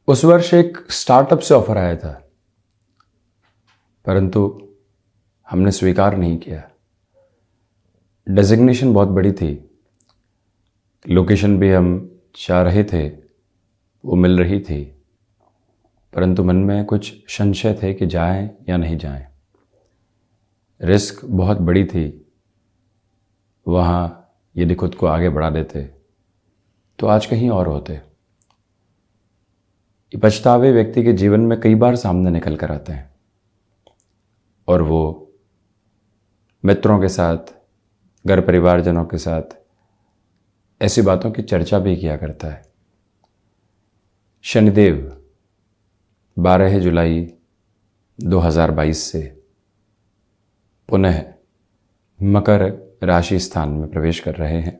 उस वर्ष एक स्टार्टअप से ऑफर आया था, परंतु हमने स्वीकार नहीं किया। डेजिग्नेशन बहुत बड़ी थी, लोकेशन भी हम चाह रहे थे, वो मिल रही थी, परंतु मन में कुछ संशय थे कि जाएं या नहीं जाएं। रिस्क बहुत बड़ी थी। वहाँ यदि खुद को आगे बढ़ा देते तो आज कहीं और होते। ये पछतावे व्यक्ति के जीवन में कई बार सामने निकल कर आते हैं और वो मित्रों के साथ, घर परिवारजनों के साथ ऐसी बातों की चर्चा भी किया करता है। शनिदेव 12 जुलाई 2022 से पुनः मकर राशि स्थान में प्रवेश कर रहे हैं,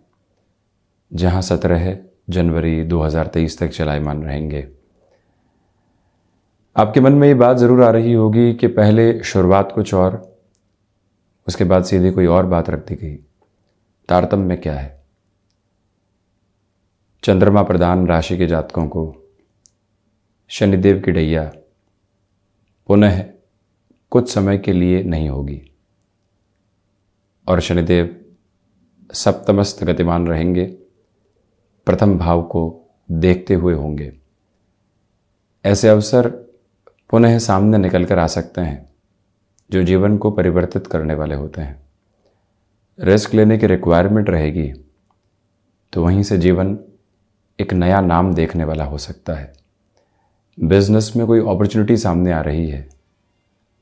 जहां 17 जनवरी 2023 तक चलायमान रहेंगे। आपके मन में ये बात ज़रूर आ रही होगी कि पहले शुरुआत कुछ और, उसके बाद सीधे कोई और बात रख दी गई। तारतम्य क्या है? चंद्रमा प्रधान राशि के जातकों को शनिदेव की ढैया पुनः कुछ समय के लिए नहीं होगी और शनिदेव सप्तमस्थ गतिमान रहेंगे, प्रथम भाव को देखते हुए होंगे। ऐसे अवसर पुनः सामने निकल कर आ सकते हैं जो जीवन को परिवर्तित करने वाले होते हैं। रिस्क लेने की रिक्वायरमेंट रहेगी तो वहीं से जीवन एक नया नाम देखने वाला हो सकता है। बिजनेस में कोई अपॉर्चुनिटी सामने आ रही है,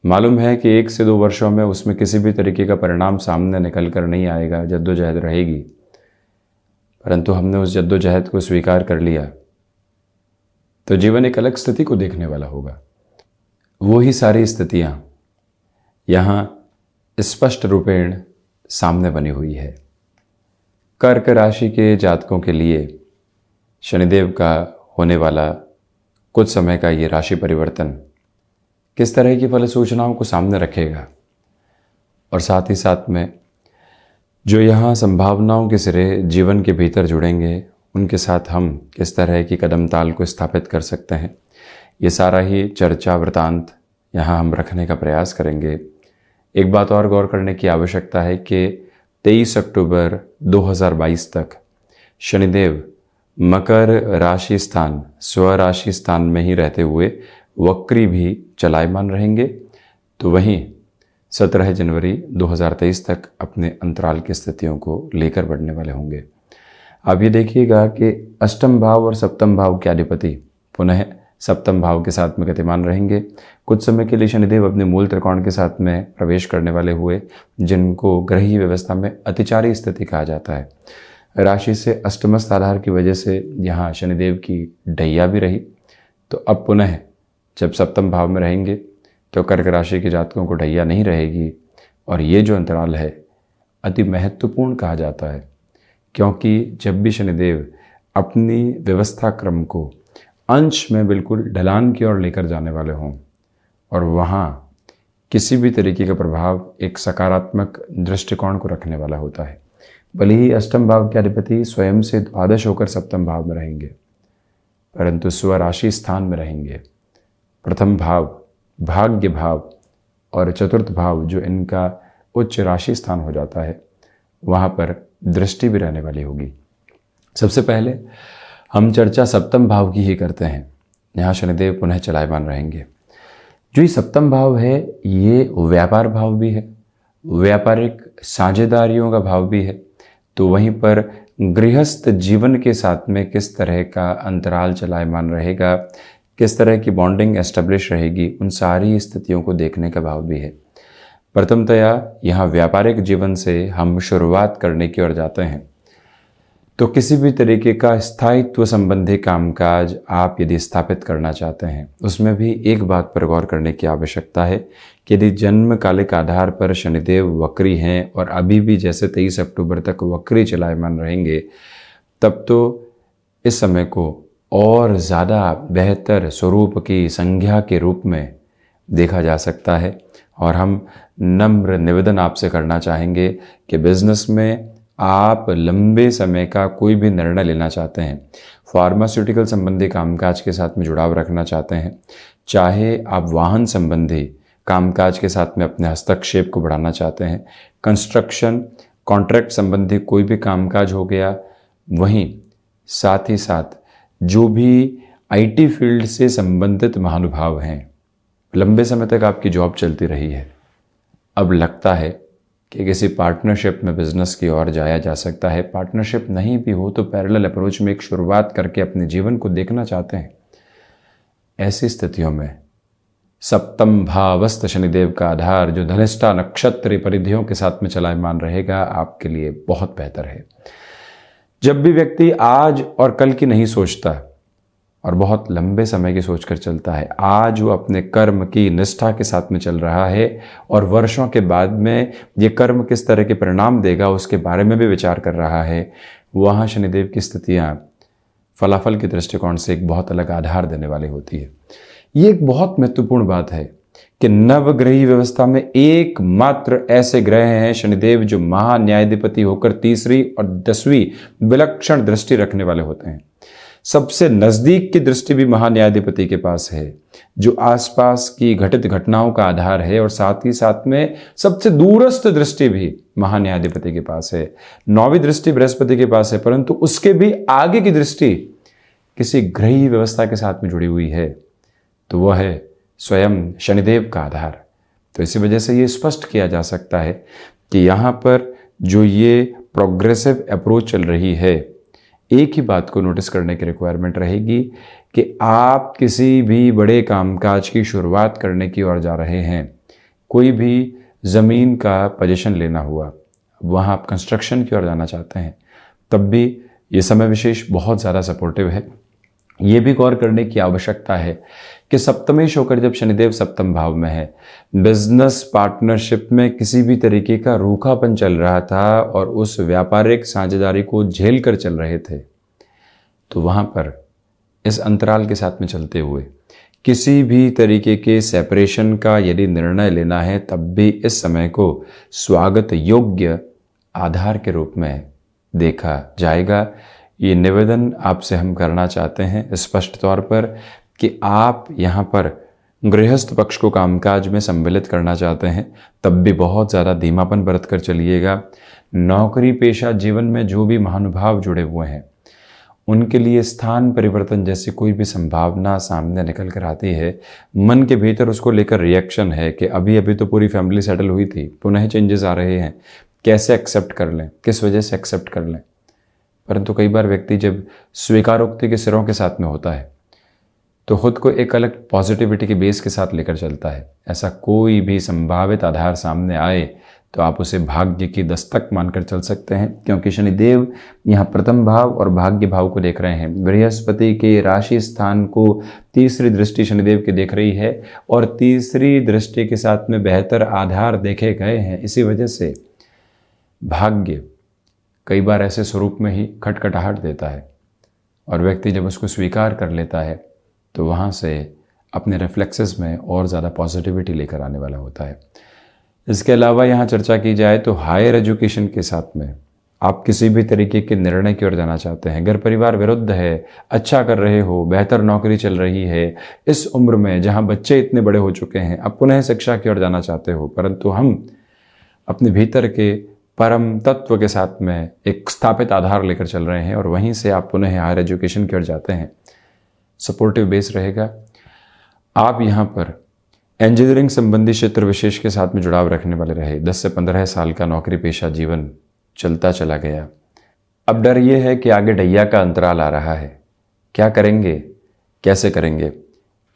मालूम है कि 1 से 2 वर्षों में उसमें किसी भी तरीके का परिणाम सामने निकल कर नहीं आएगा, जद्दोजहद रहेगी, परंतु हमने उस जद्दोजहद को स्वीकार कर लिया तो जीवन एक अलग स्थिति को देखने वाला होगा। वो ही सारी स्थितियां यहाँ स्पष्ट रूपेण सामने बनी हुई है। कर्क राशि के जातकों के लिए शनिदेव का होने वाला कुछ समय का ये राशि परिवर्तन किस तरह की फल सूचनाओं को सामने रखेगा और साथ ही साथ में जो यहाँ संभावनाओं के सिरे जीवन के भीतर जुड़ेंगे, उनके साथ हम किस तरह की कदम ताल को स्थापित कर सकते हैं, ये सारा ही चर्चा वृतांत यहाँ हम रखने का प्रयास करेंगे। एक बात और गौर करने की आवश्यकता है कि 23 अक्टूबर 2022 तक शनिदेव मकर राशि स्थान, स्वराशि स्थान में ही रहते हुए वक्री भी चलायमान रहेंगे, तो वहीं 17 जनवरी 2023 तक अपने अंतराल की स्थितियों को लेकर बढ़ने वाले होंगे। आप ये देखिएगा कि अष्टम भाव और सप्तम भाव के अधिपति पुनः सप्तम भाव के साथ में गतिमान रहेंगे। कुछ समय के लिए शनिदेव अपने मूल त्रिकोण के साथ में प्रवेश करने वाले हुए, जिनको ग्रही व्यवस्था में अतिचारी स्थिति कहा जाता है। राशि से अष्टमस्थ आधार की वजह से यहाँ शनिदेव की ढैया भी रही, तो अब पुनः जब सप्तम भाव में रहेंगे तो कर्क राशि के जातकों को ढैया नहीं रहेगी और ये जो अंतराल है अति महत्वपूर्ण कहा जाता है, क्योंकि जब भी शनिदेव अपनी व्यवस्था क्रम को अंश में बिल्कुल ढलान की ओर लेकर जाने वाले हों और वहाँ किसी भी तरीके का प्रभाव एक सकारात्मक दृष्टिकोण को रखने वाला होता है। भले ही अष्टम भाव के अधिपति स्वयं से द्वादश होकर सप्तम भाव में रहेंगे, परंतु स्वराशि स्थान में रहेंगे। प्रथम भाव, भाग्य भाव और चतुर्थ भाव जो इनका उच्च राशि स्थान हो जाता है, वहाँ पर दृष्टि भी रहने वाली होगी। सबसे पहले हम चर्चा सप्तम भाव की ही करते हैं। यहाँ शनिदेव पुनः चलायमान रहेंगे। जो ये सप्तम भाव है ये व्यापार भाव भी है, व्यापारिक साझेदारियों का भाव भी है, तो वहीं पर गृहस्थ जीवन के साथ में किस तरह का अंतराल चलायमान रहेगा, किस तरह की बॉन्डिंग एस्टेब्लिश रहेगी, उन सारी स्थितियों को देखने का भाव भी है। प्रथमतया यहाँ व्यापारिक जीवन से हम शुरुआत करने की ओर जाते हैं, तो किसी भी तरीके का स्थायित्व संबंधी कामकाज आप यदि स्थापित करना चाहते हैं, उसमें भी एक बात पर गौर करने की आवश्यकता है कि यदि जन्म कालिक आधार पर शनिदेव वक्री हैं और अभी भी जैसे 23 अक्टूबर तक वक्री चलायमान रहेंगे, तब तो इस समय को और ज़्यादा बेहतर स्वरूप की संज्ञा के रूप में देखा जा सकता है। और हम नम्र निवेदन आपसे करना चाहेंगे कि बिजनेस में आप लंबे समय का कोई भी निर्णय लेना चाहते हैं, फार्मास्यूटिकल संबंधी कामकाज के साथ में जुड़ाव रखना चाहते हैं, चाहे आप वाहन संबंधी कामकाज के साथ में अपने हस्तक्षेप को बढ़ाना चाहते हैं, कंस्ट्रक्शन कॉन्ट्रैक्ट संबंधी कोई भी कामकाज हो गया, वहीं साथ ही साथ जो भी आईटी फील्ड से संबंधित महानुभाव हैं, लंबे समय तक आपकी जॉब चलती रही है, अब लगता है कि किसी पार्टनरशिप में बिजनेस की ओर जाया जा सकता है। पार्टनरशिप नहीं भी हो तो पैरेलल अप्रोच में एक शुरुआत करके अपने जीवन को देखना चाहते हैं। ऐसी स्थितियों में सप्तम भावस्थ शनिदेव का आधार जो धनिष्ठा नक्षत्र परिधियों के साथ में चलायमान रहेगा, आपके लिए बहुत बेहतर है। जब भी व्यक्ति आज और कल की नहीं सोचता और बहुत लंबे समय की सोचकर चलता है, आज वो अपने कर्म की निष्ठा के साथ में चल रहा है और वर्षों के बाद में ये कर्म किस तरह के परिणाम देगा उसके बारे में भी विचार कर रहा है, वहाँ शनिदेव की स्थितियाँ फलाफल के दृष्टिकोण से एक बहुत अलग आधार देने वाली होती है। ये एक बहुत महत्वपूर्ण बात है कि नवग्रही व्यवस्था में एकमात्र ऐसे ग्रह हैं शनिदेव जो महान्यायाधिपति होकर तीसरी और 10वीं विलक्षण दृष्टि रखने वाले होते हैं। सबसे नजदीक की दृष्टि भी महान्यायाधिपति के पास है जो आसपास की घटित घटनाओं का आधार है, और साथ ही साथ में सबसे दूरस्थ दृष्टि भी महान्यायाधिपति के पास है। 9वीं दृष्टि बृहस्पति के पास है, परंतु उसके भी आगे की दृष्टि किसी ग्रही व्यवस्था के साथ में जुड़ी हुई है, तो वह है स्वयं शनिदेव का आधार। तो इसी वजह से ये स्पष्ट किया जा सकता है कि यहाँ पर जो ये प्रोग्रेसिव अप्रोच चल रही है, एक ही बात को नोटिस करने की रिक्वायरमेंट रहेगी कि आप किसी भी बड़े कामकाज की शुरुआत करने की ओर जा रहे हैं, कोई भी ज़मीन का पोजीशन लेना हुआ, वहाँ आप कंस्ट्रक्शन की ओर जाना चाहते हैं, तब भी ये समय विशेष बहुत ज़्यादा सपोर्टिव है। ये भी गौर करने की आवश्यकता है कि सप्तमेश होकर जब शनिदेव सप्तम भाव में है, बिजनेस पार्टनरशिप में किसी भी तरीके का रूखापन चल रहा था और उस व्यापारिक साझेदारी को झेल कर चल रहे थे, तो वहाँ पर इस अंतराल के साथ में चलते हुए किसी भी तरीके के सेपरेशन का यदि निर्णय लेना है, तब भी इस समय को स्वागत योग्य आधार के रूप में देखा जाएगा। ये निवेदन आपसे हम करना चाहते हैं स्पष्ट तौर पर कि आप यहाँ पर गृहस्थ पक्ष को कामकाज में सम्मिलित करना चाहते हैं, तब भी बहुत ज़्यादा धीमापन बरत कर चलिएगा। नौकरी पेशा जीवन में जो भी महानुभाव जुड़े हुए हैं, उनके लिए स्थान परिवर्तन जैसी कोई भी संभावना सामने निकल कर आती है, मन के भीतर उसको लेकर रिएक्शन है कि अभी अभी तो पूरी फैमिली सेटल हुई थी, पुनः चेंजेस आ रहे हैं, कैसे एक्सेप्ट कर लें, किस वजह से एक्सेप्ट कर लें। परंतु कई बार व्यक्ति जब स्वीकारोक्ति के सिरों के साथ में होता है तो खुद को एक अलग पॉजिटिविटी के बेस के साथ लेकर चलता है। ऐसा कोई भी संभावित आधार सामने आए तो आप उसे भाग्य की दस्तक मानकर चल सकते हैं, क्योंकि शनिदेव यहाँ प्रथम भाव और भाग्य भाव को देख रहे हैं। बृहस्पति के राशि स्थान को तीसरी दृष्टि शनिदेव की देख रही है और तीसरी दृष्टि के साथ में बेहतर आधार देखे गए हैं। इसी वजह से भाग्य कई बार ऐसे स्वरूप में ही खटखटाहट देता है और व्यक्ति जब उसको स्वीकार कर लेता है तो वहाँ से अपने रिफ्लेक्सेस में और ज़्यादा पॉजिटिविटी लेकर आने वाला होता है। इसके अलावा यहाँ चर्चा की जाए तो हायर एजुकेशन के साथ में आप किसी भी तरीके के निर्णय की ओर जाना चाहते हैं, घर परिवार विरुद्ध है, अच्छा कर रहे हो, बेहतर नौकरी चल रही है, इस उम्र में जहाँ बच्चे इतने बड़े हो चुके हैं, अब पुनः शिक्षा की ओर जाना चाहते हो, परंतु हम अपने भीतर के परम तत्व के साथ में एक स्थापित आधार लेकर चल रहे हैं और वहीं से आप पुनः हायर एजुकेशन की ओर जाते हैं, सपोर्टिव बेस रहेगा। आप यहाँ पर इंजीनियरिंग संबंधी क्षेत्र विशेष के साथ में जुड़ाव रखने वाले रहे। 10 से 15 साल का नौकरी पेशा जीवन चलता चला गया। अब डर ये है कि आगे ढैया का अंतराल आ रहा है, क्या करेंगे, कैसे करेंगे,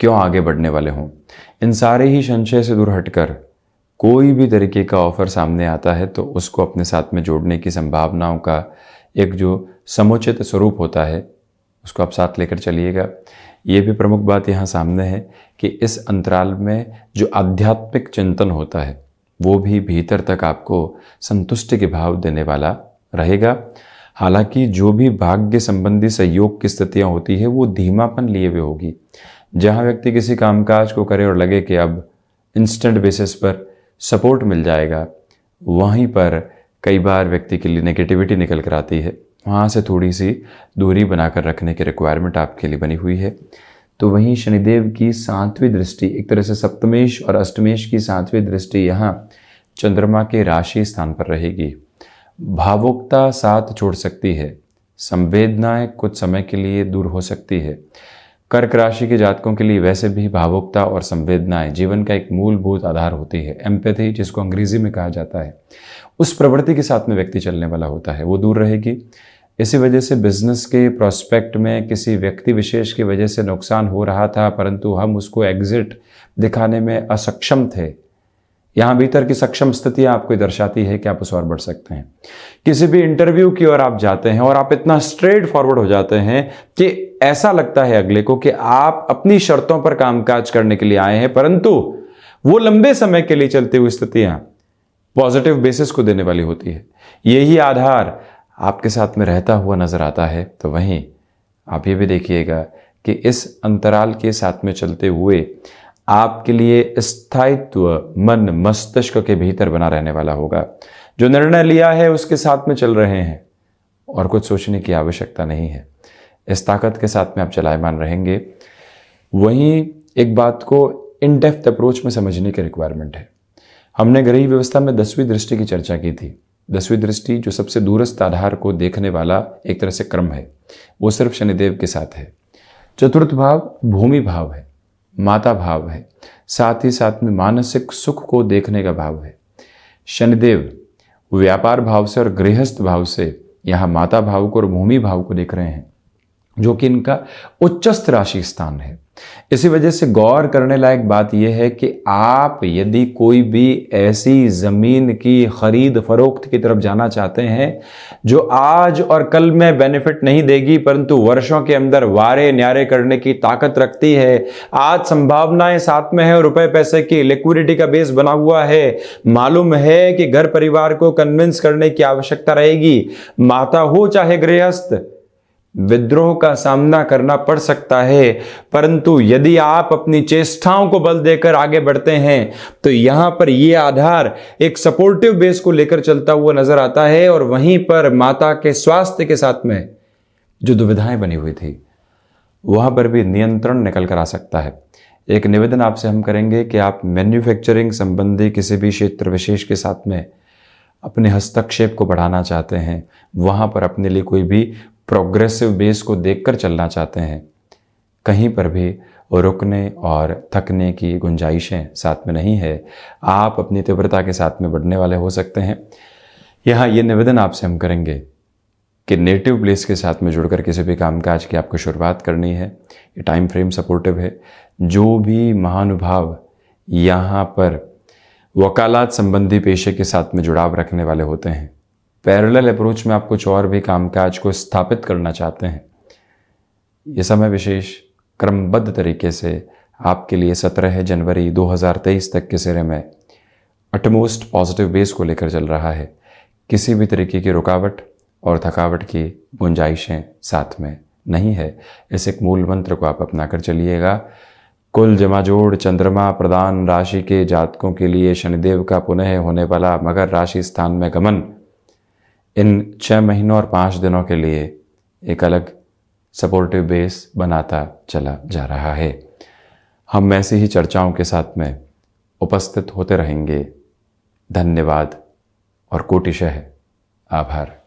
क्यों आगे बढ़ने वाले हों। इन सारे ही संशय से दूर हटकर कोई भी तरीके का ऑफर सामने आता है तो उसको अपने साथ में जोड़ने की संभावनाओं का एक जो समुचित स्वरूप होता है उसको आप साथ लेकर चलिएगा। ये भी प्रमुख बात यहाँ सामने है कि इस अंतराल में जो आध्यात्मिक चिंतन होता है वो भी भीतर तक आपको संतुष्टि के भाव देने वाला रहेगा। हालांकि जो भी भाग्य संबंधी सहयोग की स्थितियाँ होती है वो धीमापन लिए हुए होगी। जहाँ व्यक्ति किसी कामकाज को करे और लगे कि अब इंस्टेंट बेसिस पर सपोर्ट मिल जाएगा, वहीं पर कई बार व्यक्ति के लिए नेगेटिविटी निकल कर आती है। वहाँ से थोड़ी सी दूरी बनाकर रखने की रिक्वायरमेंट आपके लिए बनी हुई है। तो वहीं शनिदेव की 7वीं दृष्टि, एक तरह से सप्तमेश और अष्टमेश की 7वीं दृष्टि यहाँ चंद्रमा के राशि स्थान पर रहेगी। भावुकता साथ छोड़ सकती है, संवेदनाएं कुछ समय के लिए दूर हो सकती है। कर्क राशि के जातकों के लिए वैसे भी भावुकता और संवेदनाएं जीवन का एक मूलभूत आधार होती है। एम्पैथी, जिसको अंग्रेजी में कहा जाता है, उस प्रवृत्ति के साथ में व्यक्ति चलने वाला होता है, वो दूर रहेगी। इसी वजह से बिजनेस के प्रोस्पेक्ट में किसी व्यक्ति विशेष की वजह से नुकसान हो रहा था, परंतु हम उसको एग्जिट दिखाने में असक्षम थे। यहाँ भीतर की सक्षम स्थितियाँ आपको दर्शाती है कि आप उस ओर बढ़ सकते हैं। किसी भी इंटरव्यू की ओर आप जाते हैं और आप इतना स्ट्रेट फॉरवर्ड हो जाते हैं कि ऐसा लगता है अगले को कि आप अपनी शर्तों पर कामकाज करने के लिए आए हैं, परंतु वो लंबे समय के लिए चलती हुई स्थितियाँ पॉजिटिव बेसिस को देने वाली होती है। यही आधार आपके साथ में रहता हुआ नजर आता है। तो वहीं आप ये भी देखिएगा कि इस अंतराल के साथ में चलते हुए आपके लिए स्थायित्व मन मस्तिष्क के भीतर बना रहने वाला होगा। जो निर्णय लिया है उसके साथ में चल रहे हैं और कुछ सोचने की आवश्यकता नहीं है। इस ताकत के साथ में आप चलायमान रहेंगे। वहीं एक बात को इन डेप्थ अप्रोच में समझने की रिक्वायरमेंट है। हमने ग्रही व्यवस्था में 10वीं दृष्टि की चर्चा की थी। 10वीं दृष्टि जो सबसे दूरस्थ आधार को देखने वाला एक तरह से क्रम है, वो सिर्फ शनिदेव के साथ है। चतुर्थ भाव भूमि भाव है, माता भाव है, साथ ही साथ में मानसिक सुख को देखने का भाव है। शनिदेव व्यापार भाव से और गृहस्थ भाव से यहाँ माता भाव को और भूमि भाव को देख रहे हैं, जो कि इनका उच्चस्थ राशि स्थान है। इसी वजह से गौर करने लायक बात यह है कि आप यदि कोई भी ऐसी जमीन की खरीद फरोख्त की तरफ जाना चाहते हैं जो आज और कल में बेनिफिट नहीं देगी, परंतु वर्षों के अंदर वारे न्यारे करने की ताकत रखती है, आज संभावनाएं साथ में है और रुपए पैसे की लिक्विडिटी का बेस बना हुआ है, मालूम है कि घर परिवार को कन्विंस करने की आवश्यकता रहेगी, माता हो चाहे गृहस्थ, विद्रोह का सामना करना पड़ सकता है, परंतु यदि आप अपनी चेष्टाओं को बल देकर आगे बढ़ते हैं तो यहां पर यह आधार एक सपोर्टिव बेस को लेकर चलता हुआ नजर आता है। और वहीं पर माता के स्वास्थ्य के साथ में जो दुविधाएं बनी हुई थी, वहां पर भी नियंत्रण निकल कर आ सकता है। एक निवेदन आपसे हम करेंगे कि आप मैन्युफैक्चरिंग संबंधी किसी भी क्षेत्र विशेष के साथ में अपने हस्तक्षेप को बढ़ाना चाहते हैं, वहां पर अपने लिए कोई भी प्रोग्रेसिव बेस को देखकर चलना चाहते हैं, कहीं पर भी रुकने और थकने की गुंजाइशें साथ में नहीं है। आप अपनी तीव्रता के साथ में बढ़ने वाले हो सकते हैं। यहाँ ये निवेदन आपसे हम करेंगे कि नेटिव प्लेस के साथ में जुड़कर किसी भी कामकाज की आपको शुरुआत करनी है। ये टाइम फ्रेम सपोर्टिव है। जो भी महानुभाव यहाँ पर वकालत संबंधी पेशे के साथ में जुड़ाव रखने वाले होते हैं, पैरेलल अप्रोच में आप कुछ और भी कामकाज को स्थापित करना चाहते हैं, ये समय विशेष क्रमबद्ध तरीके से आपके लिए 17 जनवरी 2023 तक के सिरे में अटमोस्ट पॉजिटिव बेस को लेकर चल रहा है। किसी भी तरीके की रुकावट और थकावट की गुंजाइशें साथ में नहीं है। इस एक मूल मंत्र को आप अपना कर चलिएगा। कुल जमाजोड़ चंद्रमा प्रधान राशि के जातकों के लिए शनिदेव का पुनः होने वाला मकर राशि स्थान में गमन इन 6 महीनों और 5 दिनों के लिए एक अलग सपोर्टिव बेस बनाता चला जा रहा है। हम ऐसी ही चर्चाओं के साथ में उपस्थित होते रहेंगे। धन्यवाद और कोटिशः आभार।